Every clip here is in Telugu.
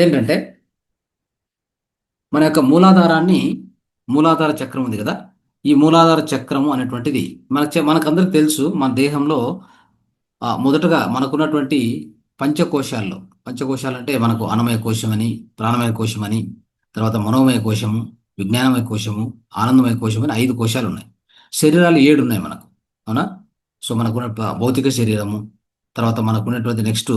అదేంటంటే మన యొక్క మూలాధార చక్రం ఉంది కదా. ఈ మూలాధార చక్రము అనేటువంటిది మనకందరికి తెలుసు. మన దేహంలో మొదటగా మనకున్నటువంటి పంచకోశాల్లో, పంచకోశాలు అంటే మనకు అన్నమయ కోశమని, ప్రాణమయ కోశమని, తర్వాత మనోమయ కోశము, విజ్ఞానమయ కోశము, ఆనందమయ కోశం అని 5 కోశాలు ఉన్నాయి. శరీరాలు 7 ఉన్నాయి మనకు. అవునా? సో మనకున్న భౌతిక శరీరము, తర్వాత మనకున్నటువంటి నెక్స్ట్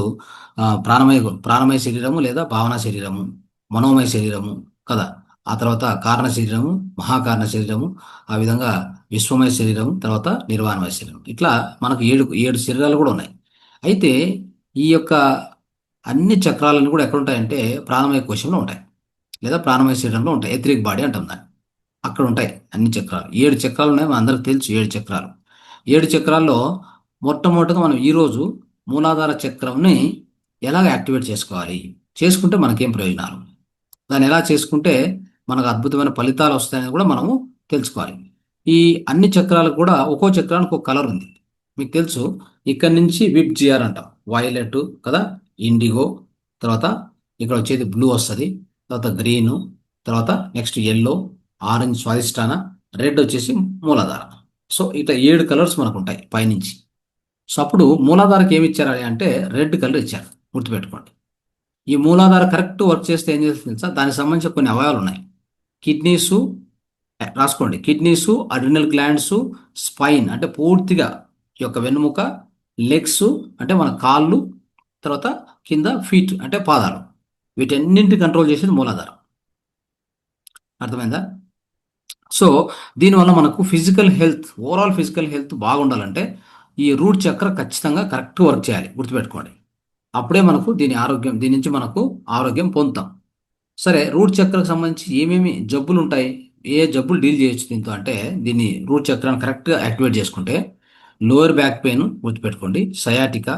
ప్రాణమయ శరీరము లేదా భావన శరీరము, మనోమయ శరీరము కదా. ఆ తర్వాత కారణ శరీరము, మహాకారణ శరీరము, ఆ విధంగా విశ్వమయ శరీరం, తర్వాత నిర్వాణమయ శరీరం. ఇట్లా మనకు ఏడు ఏడు శరీరాలు కూడా ఉన్నాయి. అయితే ఈ యొక్క అన్ని చక్రాలను కూడా ఎక్కడ ఉంటాయంటే ప్రాణమయ కోశంలో ఉంటాయి, లేదా ప్రాణమయ శరీరంలో ఉంటాయి. ఎథరిక్ బాడీ అంటాం దాన్ని. అక్కడ ఉంటాయి అన్ని చక్రాలు. 7 చక్రాలు ఉన్నాయి, మన అందరికి తెలుసు 7 చక్రాలు. 7 చక్రాల్లో మొట్టమొదటిగా మనం ఈరోజు మూలాధార చక్రంని ఎలాగ యాక్టివేట్ చేసుకోవాలి, చేసుకుంటే మనకేం ప్రయోజనాలు, దాన్ని ఎలా చేసుకుంటే మనకు అద్భుతమైన ఫలితాలు వస్తాయని కూడా మనము తెలుసుకోవాలి. ఈ అన్ని చక్రాలకు కూడా ఒక్కో చక్రానికి ఒక కలర్ ఉంది. మీకు తెలుసు, ఇక్కడ నుంచి విప్ జిఆర్ అంటాం, వైలెట్ కదా, ఇండిగో, తర్వాత ఇక్కడ వచ్చేది బ్లూ వస్తుంది, తర్వాత గ్రీను, తర్వాత నెక్స్ట్ ఎల్లో, ఆరెంజ్ స్వాదిష్టాన, రెడ్ వచ్చేసి మూలాధార. సో ఇట్లా 7 కలర్స్ మనకు ఉంటాయి పైనుంచి. సో అప్పుడు మూలాధారకి ఏమి ఇచ్చారు అంటే రెడ్ కలర్ ఇచ్చారు, గుర్తుపెట్టుకోండి. ఈ మూలాధార కరెక్ట్ వర్క్ చేస్తే ఏం చేస్తుంది తెలుసా? దానికి సంబంధించిన కొన్ని అవయవాలు ఉన్నాయి. కిడ్నీసు, రాసుకోండి, కిడ్నీసు, అడ్రినల్ గ్లాండ్స్, స్పైన్ అంటే పూర్తిగా ఈ యొక్క వెన్నుముక, లెగ్స్ అంటే మన కాళ్ళు, తర్వాత కింద ఫీట్ అంటే పాదాలు, వీటన్నింటిని కంట్రోల్ చేసేది మూలాధారం. అర్థమైందా? సో దీనివల్ల మనకు physical health, overall physical health బాగుండాలంటే ఈ రూట్ చక్ర ఖచ్చితంగా కరెక్ట్ వర్క్ చేయాలి, గుర్తుపెట్టుకోండి. అప్పుడే మనకు దీని నుంచి మనకు ఆరోగ్యం పొందుతాం. సరే, రూట్ చక్రకు సంబంధించి ఏమేమి జబ్బులు ఉంటాయి, ఏ జబ్బులు డీల్ చేయొచ్చు దీంతో అంటే, దీన్ని రూట్ చక్రాన్ని కరెక్ట్గా యాక్టివేట్ చేసుకుంటే లోయర్ బ్యాక్ పెయిన్ గుర్తుపెట్టుకోండి, సయాటికా,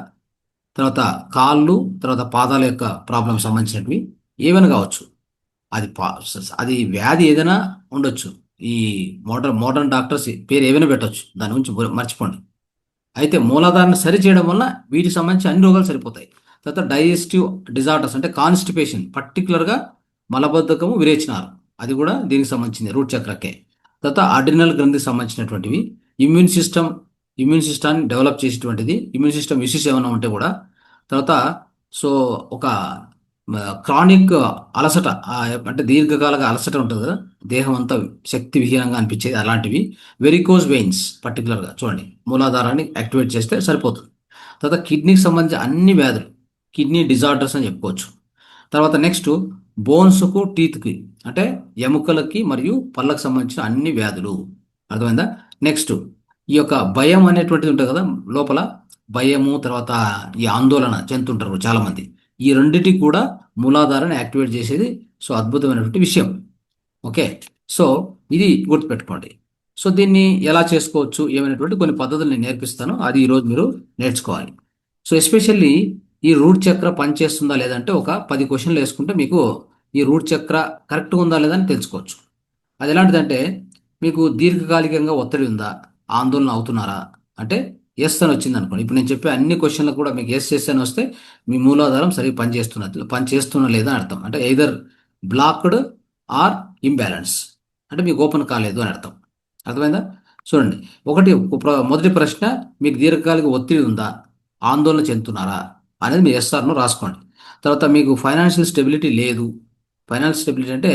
తర్వాత కాళ్ళు, తర్వాత పాదాల యొక్క ప్రాబ్లం సంబంధించినవి ఏమైనా కావచ్చు. అది అది వ్యాధి ఏదైనా ఉండొచ్చు. ఈ మోడర్న్ డాక్టర్స్ పేరు ఏమైనా పెట్టొచ్చు, దాని గురించి మర్చిపోండి. అయితే మూలాధారాన్ని సరి చేయడం వల్ల వీటికి సంబంధించి అన్ని రోగాలు సరిపోతాయి. తర్వాత డైజెస్టివ్ డిజార్డర్స్ అంటే కాన్స్టిపేషన్, పర్టికులర్గా మలబద్ధకము, విరేచనాలు, అది కూడా దీనికి సంబంధించింది, రూట్ చక్రకే. తర్వాత అడ్రినల్ గ్రంథికి సంబంధించినటువంటివి, ఇమ్యూన్ సిస్టమ్, ఇమ్యూన్ సిస్టమ్ని డెవలప్ చేసేటువంటిది, ఇమ్యూన్ సిస్టమ్ ఇష్యూస్ ఏమైనా ఉంటే కూడా. తర్వాత సో ఒక క్రానిక్ అలసట, అంటే దీర్ఘకాలిక అలసట ఉంటుంది కదా, దేహం అంతా శక్తి విహీనంగా అనిపించేది, అలాంటివి. వెరికోజ్ వెయిన్స్ పర్టికులర్గా చూడండి, మూలాధారాన్ని యాక్టివేట్ చేస్తే సరిపోతుంది. తర్వాత కిడ్నీకి సంబంధించిన అన్ని వ్యాధులు, కిడ్నీ డిజార్డర్స్ అని చెప్పుకోవచ్చు. తర్వాత నెక్స్ట్ బోన్స్కు, టీత్కి అంటే ఎముకలకి మరియు పళ్ళకు సంబంధించిన అన్ని వ్యాధులు. అర్థమైందా? నెక్స్ట్ ఈ యొక్క భయం అనేటువంటిది ఉంటుంది కదా లోపల, భయము, తర్వాత ఈ ఆందోళన చెందుతుంటారు చాలామంది. ఈ రెండింటికి కూడా మూలాధారాన్ని యాక్టివేట్ చేసేది. సో అద్భుతమైనటువంటి విషయం. ఓకే, సో ఇది గుర్తుపెట్టుకోండి. సో దీన్ని ఎలా చేసుకోవచ్చు ఏమైనటువంటి కొన్ని పద్ధతులు నేను నేర్పిస్తాను, అది ఈరోజు మీరు నేర్చుకోవాలి. సో ఎస్పెషల్లీ ఈ రూట్ చక్ర పనిచేస్తుందా లేదంటే ఒక 10 క్వశ్చన్లు వేసుకుంటే మీకు ఈ రూట్ చక్ర కరెక్ట్గా ఉందా లేదా అని తెలుసుకోవచ్చు. అది ఎలాంటిదంటే, మీకు దీర్ఘకాలికంగా ఒత్తిడి ఉందా, ఆందోళన అవుతున్నారా అంటే ఎస్ అని వచ్చింది అనుకోండి. ఇప్పుడు నేను చెప్పే అన్ని క్వశ్చన్లకు కూడా మీకు ఎస్ అని వస్తే మీ మూలాధారం సరిగ్గా పనిచేస్తున్నా లేదా అని అర్థం. అంటే ఎయిదర్ బ్లాక్డ్ ఆర్ ఇంబ్యాలెన్స్, అంటే మీకు ఓపెన్ కాలేదు అని అర్థం. అర్థమైందా? చూడండి, మొదటి ప్రశ్న, మీకు దీర్ఘకాలిక ఒత్తిడి ఉందా, ఆందోళన చెందుతున్నారా అనేది మీరు ఎస్ఆర్ను రాసుకోండి. తర్వాత మీకు ఫైనాన్షియల్ స్టెబిలిటీ లేదు, ఫైనాన్షియల్ స్టెబిలిటీ అంటే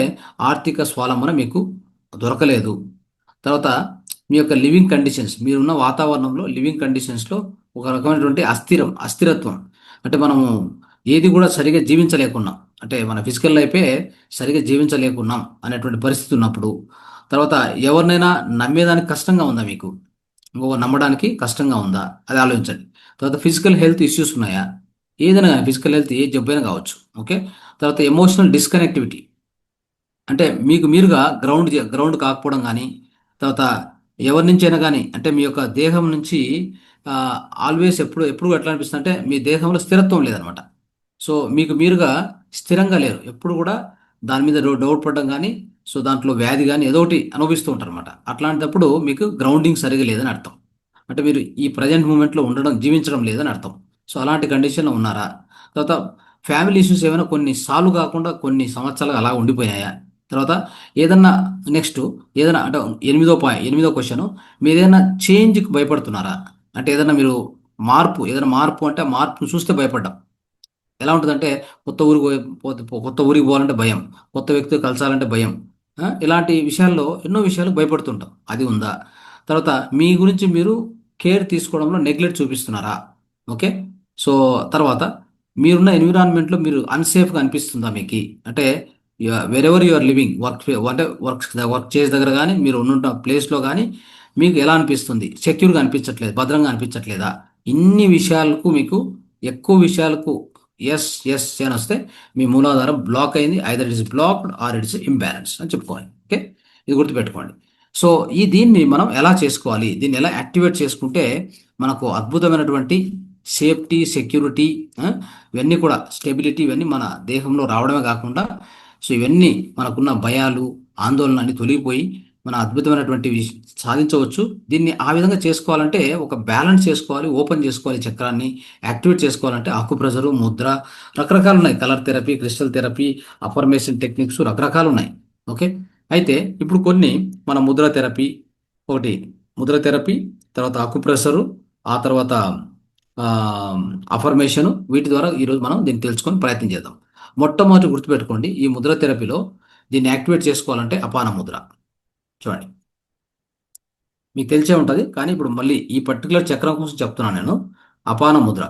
ఆర్థిక స్వాలంబన మీకు దొరకలేదు. తర్వాత మీ యొక్క లివింగ్ కండిషన్స్, మీరున్న వాతావరణంలో లివింగ్ కండిషన్స్లో ఒక రకమైనటువంటి అస్థిరత్వం, అంటే మనము ఏది కూడా సరిగా జీవించలేకున్నాం, అంటే మన ఫిజికల్ లైఫే సరిగా జీవించలేకున్నాం అనేటువంటి పరిస్థితి ఉన్నప్పుడు. తర్వాత ఎవరినైనా నమ్మేదానికి కష్టంగా ఉందా మీకు, ఇంకొక నమ్మడానికి కష్టంగా ఉందా, అది ఆలోచించండి. తర్వాత ఫిజికల్ హెల్త్ ఇష్యూస్ ఉన్నాయా, ఏదైనా కానీ ఫిజికల్ హెల్త్ ఏ జబ్బైనా కావచ్చు. ఓకే, తర్వాత ఎమోషనల్ డిస్కనెక్టివిటీ, అంటే మీకు మీరుగా గ్రౌండ్ కాకపోవడం కానీ, తర్వాత ఎవరి నుంచైనా కానీ, అంటే మీ యొక్క దేహం నుంచి ఆల్వేస్ ఎప్పుడు ఎప్పుడు ఎట్లా అనిపిస్తుంది అంటే మీ దేహంలో స్థిరత్వం లేదనమాట. సో మీకు మీరుగా స్థిరంగా లేరు, ఎప్పుడు కూడా దాని మీద డౌట్ పడడం కానీ, సో దాంట్లో వ్యాధి కానీ ఏదో ఒకటి అనుభవిస్తూ ఉంటారు అనమాట. అట్లాంటప్పుడు మీకు గ్రౌండింగ్ సరిగా లేదని అర్థం, అంటే మీరు ఈ ప్రజెంట్ మూమెంట్లో జీవించడం లేదని అర్థం. సో అలాంటి కండిషన్లో ఉన్నారా? తర్వాత ఫ్యామిలీ ఇష్యూస్ ఏమైనా కొన్ని సాల్వ్ కాకుండా కొన్ని సంవత్సరాలు అలా ఉండిపోయాయా? తర్వాత ఏదన్నా నెక్స్ట్ ఏదైనా అంటే ఎనిమిదో క్వశ్చన్, మీరు ఏదైనా చేంజ్కి భయపడుతున్నారా? అంటే ఏదైనా మీరు ఏదైనా మార్పు అంటే మార్పును చూస్తే భయపడ్డాం. ఎలా ఉంటుందంటే కొత్త ఊరికి కొత్త ఊరికి పోవాలంటే భయం, కొత్త వ్యక్తితో కలసాలంటే భయం. ఇలాంటి విషయాల్లో ఎన్నో విషయాలు భయపడుతుంటాం. అది ఉందా? తర్వాత మీ గురించి మీరు కేర్ తీసుకోవడంలో నెగ్లెక్ట్ చూపిస్తున్నారా? ఓకే. సో తర్వాత మీరున్న ఎన్విరాన్మెంట్లో మీరు అన్సేఫ్గా అనిపిస్తుందా మీకు? అంటే వెరెవర్ యు ఆర్ లివింగ్ అంటే వర్క్ చేసే దగ్గర కానీ మీరు ఉన్న ప్లేస్లో కానీ మీకు ఎలా అనిపిస్తుంది? సెక్యూర్గా అనిపించట్లేదు, భద్రంగా అనిపించట్లేదా? ఇన్ని విషయాలకు మీకు ఎక్కువ విషయాలకు ఎస్ ఎస్ అని వస్తే మీ మూలాధారం బ్లాక్ అయింది. Either it is blocked or it is imbalance అని చెప్పుకోవాలి. ఓకే, ఇది గుర్తుపెట్టుకోండి. సో దీన్ని మనం ఎలా చేసుకోవాలి, దీన్ని ఎలా యాక్టివేట్ చేసుకుంటే మనకు అద్భుతమైనటువంటి సేఫ్టీ, సెక్యూరిటీ, ఇవన్నీ కూడా స్టెబిలిటీ ఇవన్నీ మన దేహంలో రావడమే కాకుండా, సో ఇవన్నీ మనకున్న భయాలు, ఆందోళన అన్ని తొలగిపోయి మన అద్భుతమైనటువంటి సాధించవచ్చు. దీన్ని ఆ విధంగా చేసుకోవాలంటే ఒక బ్యాలెన్స్ చేసుకోవాలి, ఓపెన్ చేసుకోవాలి చక్రాన్ని. యాక్టివేట్ చేసుకోవాలంటే ఆకుప్రెషరు, ముద్ర, రకరకాలు ఉన్నాయి. Colour therapy, crystal therapy, affirmation techniques రకరకాలు ఉన్నాయి. ఓకే. అయితే ఇప్పుడు కొన్ని మన ముద్ర థెరపీ, ఒకటి ముద్ర థెరపీ, తర్వాత ఆకుప్రెషరు, ఆ తర్వాత అఫర్మేషను, వీటి ద్వారా ఈరోజు మనం దీన్ని తెలుసుకొని ప్రయత్నం చేద్దాం. మొట్టమొదటి గుర్తుపెట్టుకోండి, ఈ ముద్ర థెరపీలో దీన్ని యాక్టివేట్ చేసుకోవాలంటే అపాన ముద్ర. చూడండి, మీకు తెలిసే ఉంటుంది, కానీ ఇప్పుడు మళ్ళీ ఈ పర్టికులర్ చక్రం కోసం చెప్తున్నాను నేను. అపాన ముద్ర,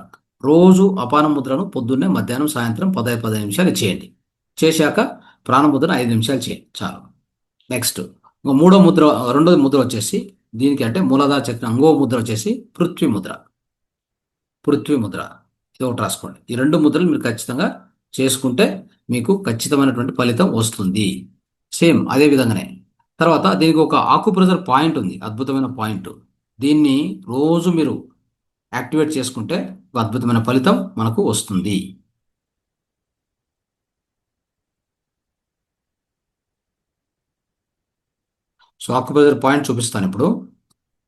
రోజు అపాన ముద్రను పొద్దున్నే, మధ్యాహ్నం, సాయంత్రం 15 నిమిషాలు చేయండి. చేశాక ప్రాణముద్రను 5 నిమిషాలు చేయండి చాలు. నెక్స్ట్ రెండో ముద్ర వచ్చేసి దీనికి అంటే మూలాధార చక్రం అంగో ముద్ర వచ్చేసి పృథ్వీ ముద్ర. పృథ్వీ ముద్ర ఇది ఒకటి రాసుకోండి. ఈ రెండు ముద్రలు మీరు ఖచ్చితంగా చేసుకుంటే మీకు ఖచ్చితమైనటువంటి ఫలితం వస్తుంది. సేమ్ అదే విధంగానే తర్వాత దీనికి ఒక ఆకుప్రెజర్ పాయింట్ ఉంది, అద్భుతమైన పాయింట్. దీన్ని రోజు మీరు యాక్టివేట్ చేసుకుంటే ఒక అద్భుతమైన ఫలితం మనకు వస్తుంది. సో ఆకుప్రెజర్ పాయింట్ చూపిస్తాను ఇప్పుడు.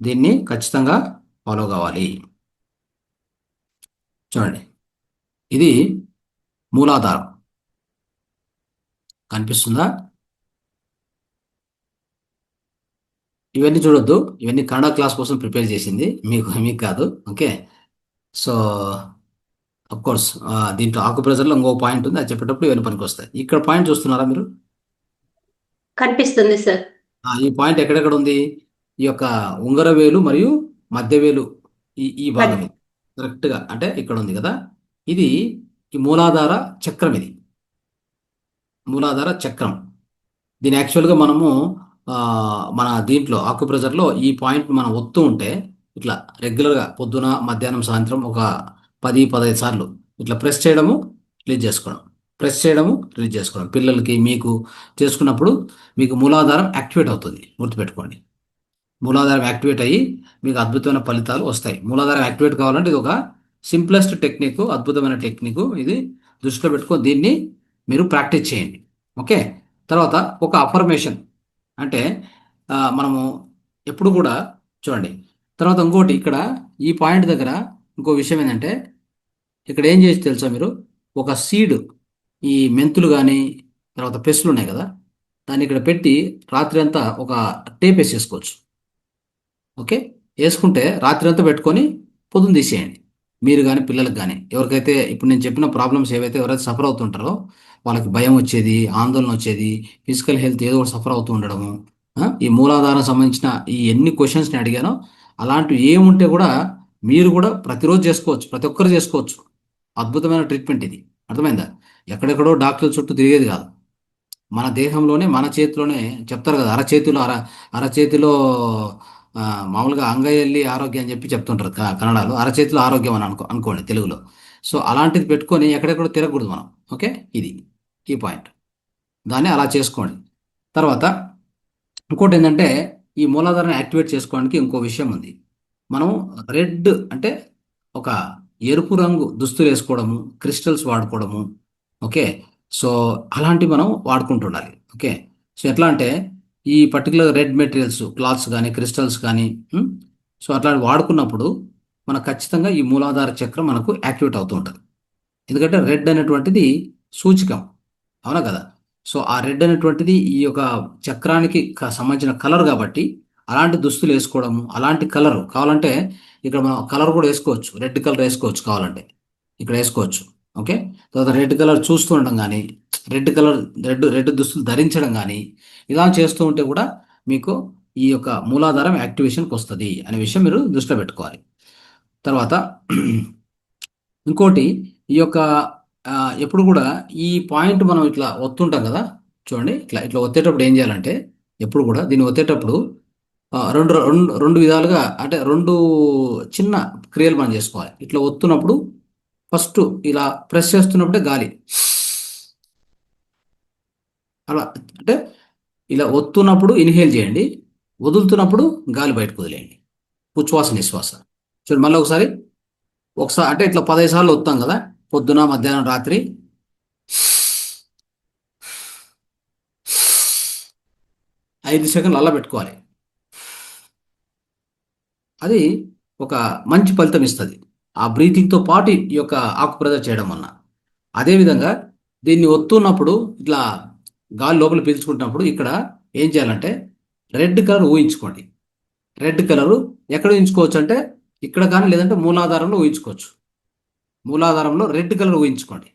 దీన్ని ఖచ్చితంగా ఫాలో కావాలి. చూడండి, ఇది మూలాధారం కనిపిస్తుందా? ఇవన్నీ చూడొద్దు, ఇవన్నీ కన్నడ క్లాస్ కోసం ప్రిపేర్ చేసింది, మీకు కాదు. ఓకే. సో అఫ్ కోర్స్ దీంట్లో ఆకుప్రెజర్లో ఇంకో పాయింట్ ఉంది, అది చెప్పేటప్పుడు ఇవన్నీ పనికి వస్తాయి. ఇక్కడ పాయింట్ చూస్తున్నారా మీరు? కనిపిస్తుంది సార్. ఈ పాయింట్ ఎక్కడెక్కడ ఉంది? ఈ యొక్క ఉంగరవేలు మరియు మధ్యవేలు, ఈ భాగం ఇది కరెక్ట్గా అంటే ఇక్కడ ఉంది కదా. ఇది ఈ మూలాధార చక్రం, ఇది మూలాధార చక్రం. దీని యాక్చువల్గా మనము మన దీంట్లో ఆకుప్రెజర్లో ఈ పాయింట్ మనం ఒత్తు ఉంటే ఇట్లా రెగ్యులర్గా పొద్దున, మధ్యాహ్నం, సాయంత్రం ఒక 10-15 సార్లు ఇట్లా ప్రెస్ చేయడము, రిలీజ్ చేసుకోవడం, ప్రెస్ చేయడము, రిలీజ్ చేసుకోవడం. పిల్లలకి మీకు చేసుకున్నప్పుడు మీకు మూలాధారం యాక్టివేట్ అవుతుంది, గుర్తుపెట్టుకోండి. మూలాధారం యాక్టివేట్ అయ్యి మీకు అద్భుతమైన ఫలితాలు వస్తాయి. మూలాధారం యాక్టివేట్ కావాలంటే ఇది ఒక సింప్లెస్ట్ టెక్నిక్, అద్భుతమైన టెక్నిక్. ఇది దృష్టిలో పెట్టుకొని దీన్ని మీరు ప్రాక్టీస్ చేయండి. ఓకే. తర్వాత ఒక అఫర్మేషన్ అంటే మనము ఎప్పుడు కూడా చూడండి. తర్వాత ఇంకోటి ఇక్కడ ఈ పాయింట్ దగ్గర ఇంకో విషయం ఏంటంటే, ఇక్కడ ఏం చేసి తెలుసా మీరు? ఒక సీడ్, ఈ మెంతులు కానీ తర్వాత పెస్సులు ఉన్నాయి కదా, దాన్ని ఇక్కడ పెట్టి రాత్రి అంతా ఒక టేప్ వేసేసుకోవచ్చు. ఓకే. వేసుకుంటే రాత్రి అంతా పెట్టుకొని పొద్దున్న తీసేయండి. మీరు కానీ పిల్లలకు కానీ ఎవరికైతే ఇప్పుడు నేను చెప్పిన ప్రాబ్లమ్స్ ఏవైతే ఎవరైతే సఫర్ అవుతుంటారో వాళ్ళకి భయం వచ్చేది, ఆందోళన వచ్చేది, ఫిజికల్ హెల్త్ ఏదో ఒకటి సఫర్ అవుతూ ఉండడము, ఈ మూలాధారం సంబంధించిన ఈ ఎన్ని క్వశ్చన్స్ నేను అడిగానో అలాంటివి ఏముంటే కూడా మీరు కూడా ప్రతిరోజు చేసుకోవచ్చు, ప్రతి ఒక్కరు చేసుకోవచ్చు. అద్భుతమైన ట్రీట్మెంట్ ఇది, అర్థమైందా? ఎక్కడెక్కడో డాక్టర్ల చుట్టూ తిరిగేది కాదు. మన దేహంలోనే, మన చేతిలోనే చెప్తారు కదా, అరచేతిలో మామూలుగా అంగయ్యల్లి ఆరోగ్యం అని చెప్పి చెప్తుంటారు కన్నడలో. అరచేతిలో ఆరోగ్యం అని అనుకోండి తెలుగులో. సో అలాంటిది పెట్టుకొని ఎక్కడెక్కడ తిరగకూడదు మనం. ఓకే, ఇది కీ పాయింట్. దాన్ని అలా చేసుకోండి. తర్వాత ఇంకోటి ఏంటంటే, ఈ మూలాధారాన్ని యాక్టివేట్ చేసుకోవడానికి ఇంకో విషయం ఉంది. మనం రెడ్ అంటే ఒక ఎరుపు రంగు దుస్తులు వేసుకోవడము, క్రిస్టల్స్ వాడుకోవడము. ఓకే. సో అలాంటివి మనం వాడుకుంటుండాలి. ఓకే. సో ఎట్లా అంటే ఈ పర్టికులర్ రెడ్ మెటీరియల్స్, క్లాత్స్ కానీ క్రిస్టల్స్ కానీ, సో అట్లా వాడుకున్నప్పుడు మనకు ఖచ్చితంగా ఈ మూలాధార చక్రం మనకు యాక్టివేట్ అవుతూ ఉంటుంది. ఎందుకంటే రెడ్ అనేటువంటిది సూచికం, అవునా కదా? సో ఆ రెడ్ అనేటువంటిది ఈ యొక్క చక్రానికి సంబంధించిన కలర్ కాబట్టి అలాంటి దుస్తులు వేసుకోవడము, అలాంటి కలర్ కావాలంటే ఇక్కడ మనం కలర్ కూడా వేసుకోవచ్చు, రెడ్ కలర్ వేసుకోవచ్చు కావాలంటే ఇక్కడ వేసుకోవచ్చు. ఓకే. తర్వాత రెడ్ కలర్ చూస్తూ ఉండడం కానీ, రెడ్ కలర్ రెడ్ రెడ్ దుస్తులు ధరించడం కానీ ఇలా చేస్తూ ఉంటే కూడా మీకు ఈ యొక్క మూలాధారం యాక్టివేషన్కి వస్తుంది అనే విషయం మీరు దృష్టిలో పెట్టుకోవాలి. తర్వాత ఇంకోటి, ఈ యొక్క ఆ, ఎప్పుడు కూడా ఈ పాయింట్ మనం ఇట్లా ఒత్తుంటాం కదా, చూడండి ఇట్లా ఇట్లా ఒత్తేటప్పుడు ఏం చేయాలంటే, ఎప్పుడు కూడా దీన్ని ఒత్తేటప్పుడు రెండు రెండు రెండు విధాలుగా అంటే రెండు చిన్న క్రియలు మనం చేసుకోవాలి. ఇట్లా ఒత్తున్నప్పుడు ఫస్ట్ ఇలా ప్రెస్ చేస్తున్నప్పుడే గాలి అలా, అంటే ఇలా ఒత్తున్నప్పుడు ఇన్హేల్ చేయండి, వదులుతున్నప్పుడు గాలి బయటకు వదిలేయండి. ఉచ్ఛ్వాస నిశ్వాస. చూడండి మళ్ళీ ఒకసారి, ఒకసారి అంటే ఇట్లా 15 సార్లు వస్తాం కదా, పొద్దున మధ్యాహ్నం రాత్రి. 5 సెకండ్లు అలా పెట్టుకోవాలి. అది ఒక మంచి ఫలితం ఇస్తుంది ఆ బ్రీతింగ్తో పాటు ఈ యొక్క ఆకుప్రదర్ చేయడం వలన. అదేవిధంగా దీన్ని ఒత్తున్నప్పుడు ఇట్లా గాలి లోపల పీల్చుకుంటున్నప్పుడు ఇక్కడ ఏం చేయాలంటే రెడ్ కలర్ ఊహించుకోండి. రెడ్ కలరు ఎక్కడ ఊహించుకోవచ్చు అంటే ఇక్కడ కానీ, లేదంటే మూలాధారంలో ఊహించుకోవచ్చు. మూలాధారంలో రెడ్ కలర్ ఊహించుకోండి.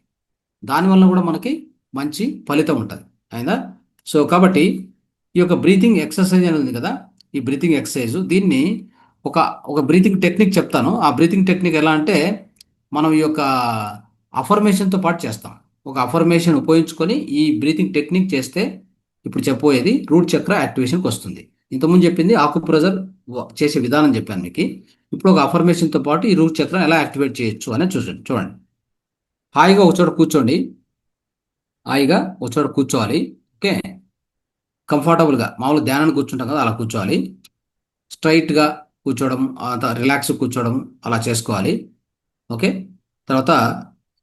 దానివల్ల కూడా మనకి మంచి ఫలితం ఉంటుంది. అయిందా? సో కాబట్టి ఈ యొక్క బ్రీతింగ్ ఎక్సర్సైజ్ అనేది ఉంది కదా, ఈ బ్రీతింగ్ ఎక్సర్సైజ్ దీన్ని ఒక ఒక బ్రీతింగ్ టెక్నిక్ చెప్తాను. ఆ బ్రీతింగ్ టెక్నిక్ ఎలా అంటే, మనం ఈ యొక్క అఫర్మేషన్తో పాటు చేస్తాం. ఒక అఫర్మేషన్ ఉపయోగించుకొని ఈ బ్రీతింగ్ టెక్నిక్ చేస్తే ఇప్పుడు చెప్పబోయేది రూట్ చక్ర యాక్టివేషన్కి వస్తుంది. ఇంతకుముందు చెప్పింది ఆకుప్రెజర్ చేసే విధానం చెప్పాను మీకు. ఇప్పుడు ఒక అఫర్మేషన్తో పాటు ఈ రూట్ చక్రం ఎలా యాక్టివేట్ చేయొచ్చు అనేది చూడండి. చూడండి, హాయిగా ఒక చోట కూర్చోండి. హాయిగా ఒక చోట కూర్చోవాలి. ఓకే. కంఫర్టబుల్గా మామూలు ధ్యానానికి కూర్చుంటాం కదా అలా కూర్చోవాలి. స్ట్రైట్గా కూర్చోవడం, అంత రిలాక్స్ కూర్చోవడం అలా చేసుకోవాలి. ఓకే. తర్వాత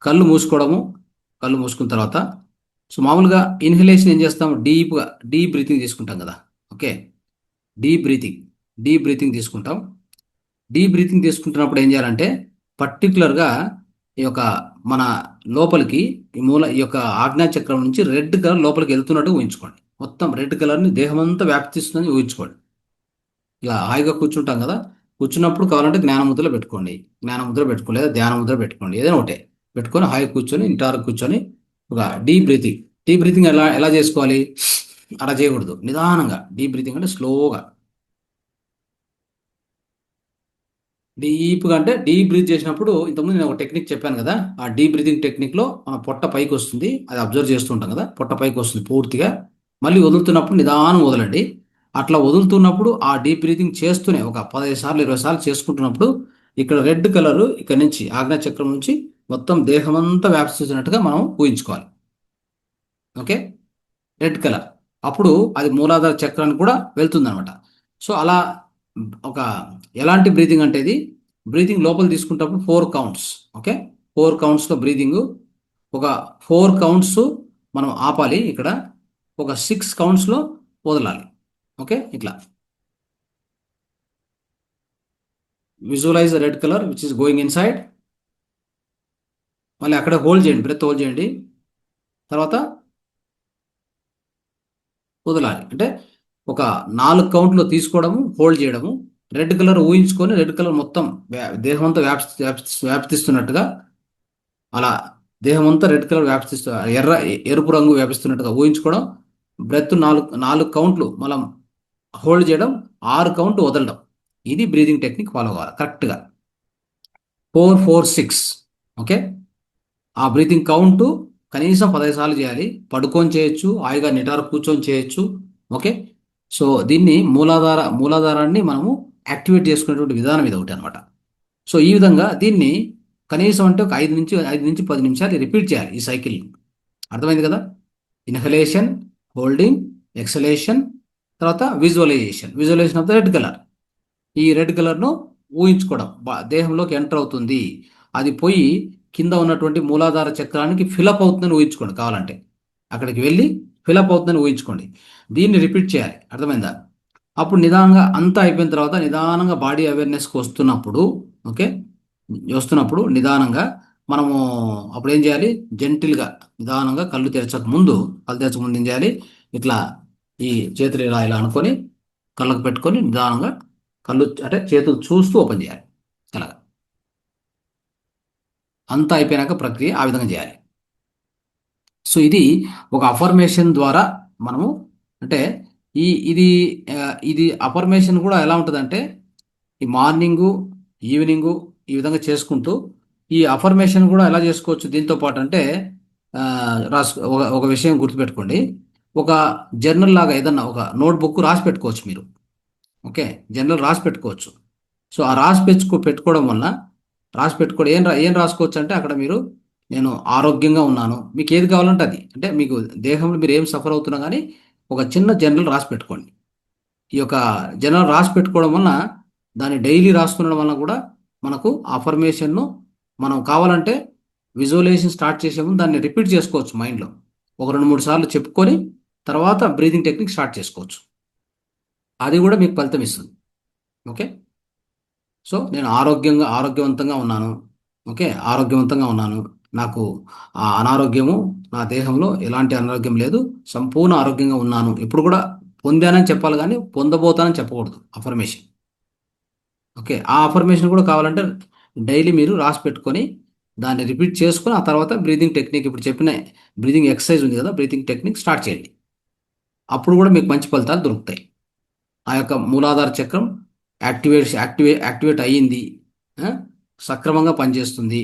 కళ్ళు మూసుకోవడము. కళ్ళు మూసుకున్న తర్వాత సో మామూలుగా ఇన్హలేషన్ ఏం చేస్తాం, డీప్గా డీప్ బ్రీతింగ్ తీసుకుంటాం కదా. Okay. Deep breathing, deep breathing తీసుకుంటాం. డీప్ బ్రీతింగ్ తీసుకుంటున్నప్పుడు ఏం చేయాలంటే పర్టికులర్గా ఈ యొక్క మన లోపలికి ఈ యొక్క ఆజ్ఞా చక్రం నుంచి రెడ్ కలర్ లోపలికి వెళ్తున్నట్టు ఊహించుకోండి. మొత్తం రెడ్ కలర్ని దేహం అంతా వ్యాప్తిస్తుందని ఊహించుకోండి. ఇలా హాయిగా కూర్చుంటాం కదా, కూర్చున్నప్పుడు కావాలంటే జ్ఞానముద్రలో పెట్టుకోండి, జ్ఞానముద్ర పెట్టుకోండి, లేదా ధ్యానముద్ర పెట్టుకోండి, ఏదైనా ఒకటే పెట్టుకొని హాయిగా కూర్చొని ఇంటారు కూర్చొని ఒక డీప్ బ్రీతింగ్. డీప్ బ్రీతింగ్ ఎలా ఎలా చేసుకోవాలి, అలా చేయకూడదు, నిదానంగా. డీప్ బ్రీతింగ్ అంటే స్లోగా, డీప్గా. అంటే డీప్ బ్రీత్ చేసినప్పుడు ఇంతకుముందు నేను ఒక టెక్నిక్ చెప్పాను కదా, ఆ డీప్ బ్రీతింగ్ టెక్నిక్లో మన పొట్ట పైకి వస్తుంది, అది అబ్జర్వ్ చేస్తూ ఉంటాం కదా, పొట్ట పైకి వస్తుంది పూర్తిగా. మళ్ళీ వదులుతున్నప్పుడు నిదానం వదలండి. అట్లా వదులుతున్నప్పుడు ఆ డీప్ బ్రీతింగ్ చేస్తూనే ఒక 15 సార్లు 20 సార్లు చేసుకుంటున్నప్పుడు ఇక్కడ రెడ్ కలర్ ఇక్కడ నుంచి ఆజ్ఞా చక్రం నుంచి మొత్తం దేహమంతా వ్యాపిస్తున్నట్టుగా మనం ఊహించుకోవాలి. ఓకే. రెడ్ కలర్ అప్పుడు అది మూలాధార చక్రానికి కూడా వెళ్తుంది అనమాట. సో అలా ఒక ఎలాంటి బ్రీతింగ్ అంటే ఇది, బ్రీతింగ్ లోపల తీసుకుంటప్పుడు 4 కౌంట్స్. ఓకే. 4 కౌంట్స్లో బ్రీతింగ్, ఒక 4 కౌంట్స్ మనం ఆపాలి ఇక్కడ, ఒక 6 కౌంట్స్లో వదలాలి. ఓకే. ఇట్లా visualize red colour which is going inside. మళ్ళీ అక్కడ హోల్డ్ చేయండి, బ్రెత్ హోల్డ్ చేయండి. తర్వాత వదలాలి. అంటే ఒక 4 కౌంట్లో తీసుకోవడము, హోల్డ్ చేయడము, రెడ్ కలర్ ఊహించుకొని రెడ్ కలర్ మొత్తం దేహం అంతా వ్యాపిస్తున్నట్టుగా, అలా దేహం అంతా రెడ్ కలర్ వ్యాపిస్తూ ఎరుపు రంగు వ్యాపిస్తున్నట్టుగా ఊహించుకోవడం. బ్రెత్ 4 కౌంట్లు మనం హోల్డ్ చేయడం, 6 కౌంట్ వదలడం. ఇది బ్రీదింగ్ టెక్నిక్ ఫాలో కావాలి కరెక్ట్గా. 4 4 6. ఓకే. ఆ బ్రీతింగ్ కౌంట్ కనీసం 15 సార్లు చేయాలి. పడుకొని చేయొచ్చు, హాయిగా నిటారు కూర్చొని చేయొచ్చు. ఓకే. సో దీన్ని మూలాధారాన్ని మనము యాక్టివేట్ చేసుకునేటువంటి విధానం ఇది ఒకటి అనమాట. సో ఈ విధంగా దీన్ని కనీసం అంటే ఒక 5 నుంచి 10 నిమిషాలు రిపీట్ చేయాలి ఈ సైకిల్. అర్థమైంది కదా. ఇన్హలేషన్, హోల్డింగ్, ఎక్సలేషన్, తర్వాత visualization. Visualization of the red colour. ఈ రెడ్ కలర్ను ఊహించుకోవడం దేహంలోకి ఎంటర్ అవుతుంది, అది పోయి కింద ఉన్నటువంటి మూలాధార చక్రానికి ఫిలప్ అవుతుందని ఊహించుకోండి. కావాలంటే అక్కడికి వెళ్ళి ఫిలప్ అవుతుందని ఊహించుకోండి. దీన్ని రిపీట్ చేయాలి. అర్థమైందా. అప్పుడు నిదానంగా అంతా అయిపోయిన తర్వాత నిదానంగా బాడీ అవేర్నెస్కి వస్తున్నప్పుడు, ఓకే, వస్తున్నప్పుడు నిదానంగా మనము అప్పుడు ఏం చేయాలి? జెంటిల్గా, నిదానంగా కళ్ళు తెరచక ముందు ఏం చేయాలి? ఇట్లా ఈ చేతులు ఇలా ఇలా అనుకొని కళ్ళకు పెట్టుకొని నిదానంగా కళ్ళు అంటే చేతులు చూస్తూ ఓపెన్ చేయాలి. అలాగా. అంతా అయిపోయినాక ప్రక్రియ ఆ విధంగా చేయాలి. సో ఇది ఒక అఫర్మేషన్ ద్వారా మనము అంటే ఈ ఇది ఇది అఫర్మేషన్ కూడా ఎలా ఉంటుందంటే ఈ మార్నింగు, ఈవినింగు ఈ విధంగా చేసుకుంటూ ఈ అఫర్మేషన్ కూడా ఎలా చేసుకోవచ్చు దీంతో పాటు అంటే ఆ, ఒక విషయం గుర్తుపెట్టుకోండి. ఒక జర్నల్ లాగా ఏదన్నా ఒక నోట్బుక్ రాసి పెట్టుకోవచ్చు మీరు. ఓకే, జర్నల్ రాసి పెట్టుకోవచ్చు. సో ఆ పెట్టుకోవడం వలన పెట్టుకోవడం ఏం రాసుకోవచ్చు అంటే అక్కడ మీరు నేను ఆరోగ్యంగా ఉన్నాను, మీకు ఏది కావాలంటే అది, అంటే మీకు దేహంలో మీరు ఏం సఫర్ అవుతున్నా కానీ ఒక చిన్న జర్నల్ రాసి పెట్టుకోండి. ఈ యొక్క జర్నల్ రాసి పెట్టుకోవడం వలన దాన్ని డైలీ రాసుకునడం వలన కూడా మనకు అఫర్మేషన్ను మనం కావాలంటే విజువలైజేషన్ స్టార్ట్ చేసే ముందు దాన్ని రిపీట్ చేసుకోవచ్చు మైండ్లో. ఒక 2-3 సార్లు చెప్పుకొని తర్వాత బ్రీతింగ్ టెక్నిక్ స్టార్ట్ చేసుకోవచ్చు. అది కూడా మీకు ఫలితం ఇస్తుంది. ఓకే. సో నేను ఆరోగ్యవంతంగా ఉన్నాను. ఓకే, ఆరోగ్యవంతంగా ఉన్నాను. నాకు ఆ అనారోగ్యము, నా దేహంలో ఎలాంటి అనారోగ్యం లేదు, సంపూర్ణ ఆరోగ్యంగా ఉన్నాను. ఇప్పుడు కూడా పొందానని చెప్పాలి కానీ పొందబోతానని చెప్పకూడదు అఫర్మేషన్. ఓకే, ఆ అఫర్మేషన్ కూడా కావాలంటే డైలీ మీరు రాసి పెట్టుకొని దాన్ని రిపీట్ చేసుకొని ఆ తర్వాత బ్రీతింగ్ టెక్నిక్ ఇప్పుడు చెప్పిన బ్రీతింగ్ ఎక్సర్సైజ్ ఉంది కదా, బ్రీతింగ్ టెక్నిక్ స్టార్ట్ చేయండి. అప్పుడు కూడా మీకు మంచి ఫలితాలు దొరుకుతాయి. ఆ యొక్క మూలాధార చక్రం యాక్టివేట్ అయ్యింది, ఆ, సక్రమంగా పనిచేస్తుంది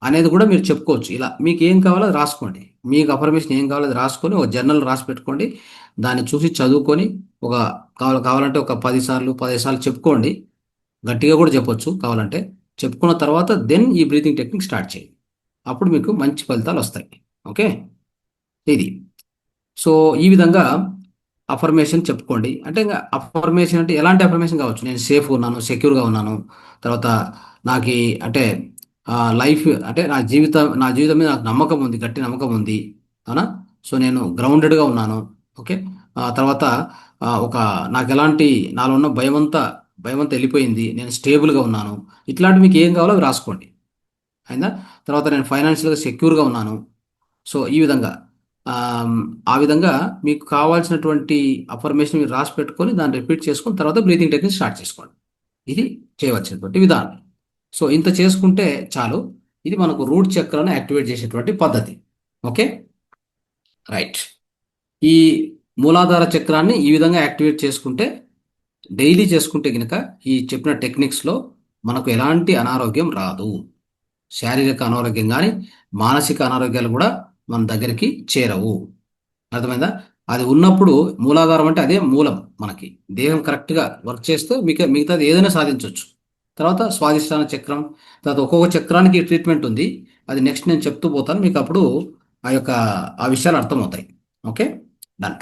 అనేది కూడా మీరు చెప్పుకోవచ్చు. ఇలా మీకు ఏం కావాలో అది రాసుకోండి. మీకు అఫర్మేషన్ ఏం కావాలో అది రాసుకొని ఒక జర్నల్ రాసి పెట్టుకోండి. దాన్ని చూసి చదువుకొని ఒక కావాలంటే ఒక 10 సార్లు 15 సార్లు చెప్పుకోండి. గట్టిగా కూడా చెప్పొచ్చు కావాలంటే. చెప్పుకున్న తర్వాత దెన్ ఈ బ్రీతింగ్ టెక్నిక్ స్టార్ట్ చేయండి. అప్పుడు మీకు మంచి ఫలితాలు వస్తాయి. ఓకే, ఇది. సో ఈ విధంగా అఫర్మేషన్ చెప్పుకోండి. అంటే ఇంకా అఫర్మేషన్ అంటే ఎలాంటి అఫర్మేషన్ కావచ్చు. నేను సేఫ్గా ఉన్నాను, సెక్యూర్గా ఉన్నాను. తర్వాత నాకు అంటే లైఫ్ అంటే నా జీవితం మీద నాకు నమ్మకం ఉంది, గట్టి నమ్మకం ఉంది. అవునా? సో నేను గ్రౌండెడ్గా ఉన్నాను. ఓకే. తర్వాత ఒక నాకు ఎలాంటి నాలో ఉన్న భయమంతా వెళ్ళిపోయింది, నేను స్టేబుల్గా ఉన్నాను. ఇట్లాంటి మీకు ఏం కావాలో అవి రాసుకోండి. అయిందా? తర్వాత నేను ఫైనాన్షియల్గా సెక్యూర్గా ఉన్నాను. సో ఈ విధంగా ఆమ్, ఆ విధంగా మీకు కావాల్సినటువంటి అఫర్మేషన్ మీరు రాసి పెట్టుకొని దాన్ని రిపీట్ చేసుకొని తర్వాత బ్రీతింగ్ టెక్నిక్ స్టార్ట్ చేసుకోండి. ఇది చేయవలసినటువంటి విధానం. సో ఇంత చేసుకుంటే చాలు. ఇది మనకు రూట్ చక్రాన్ని యాక్టివేట్ చేసేటువంటి పద్ధతి. Okay, right. ఈ మూలాధార చక్రాన్ని ఈ విధంగా యాక్టివేట్ చేసుకుంటే, డైలీ చేసుకుంటే గనక ఈ చెప్పిన టెక్నిక్స్లో మనకు ఎలాంటి అనారోగ్యం రాదు. శారీరక అనారోగ్యం కానీ మానసిక అనారోగ్యాలు కూడా మన దగ్గరికి చేరవు. అర్థమైందా? అది ఉన్నప్పుడు మూలాధారం అంటే అదే మూలం మనకి. దేహం కరెక్ట్గా వర్క్ చేస్తే మిగతాది ఏదైనా సాధించవచ్చు. తర్వాత స్వాదిష్టాన చక్రం, తర్వాత ఒక్కొక్క చక్రానికి ట్రీట్మెంట్ ఉంది. అది నెక్స్ట్ నేను చెప్తూ పోతాను మీకు. అప్పుడు ఆ విషయాలు అర్థమవుతాయి. Okay, done.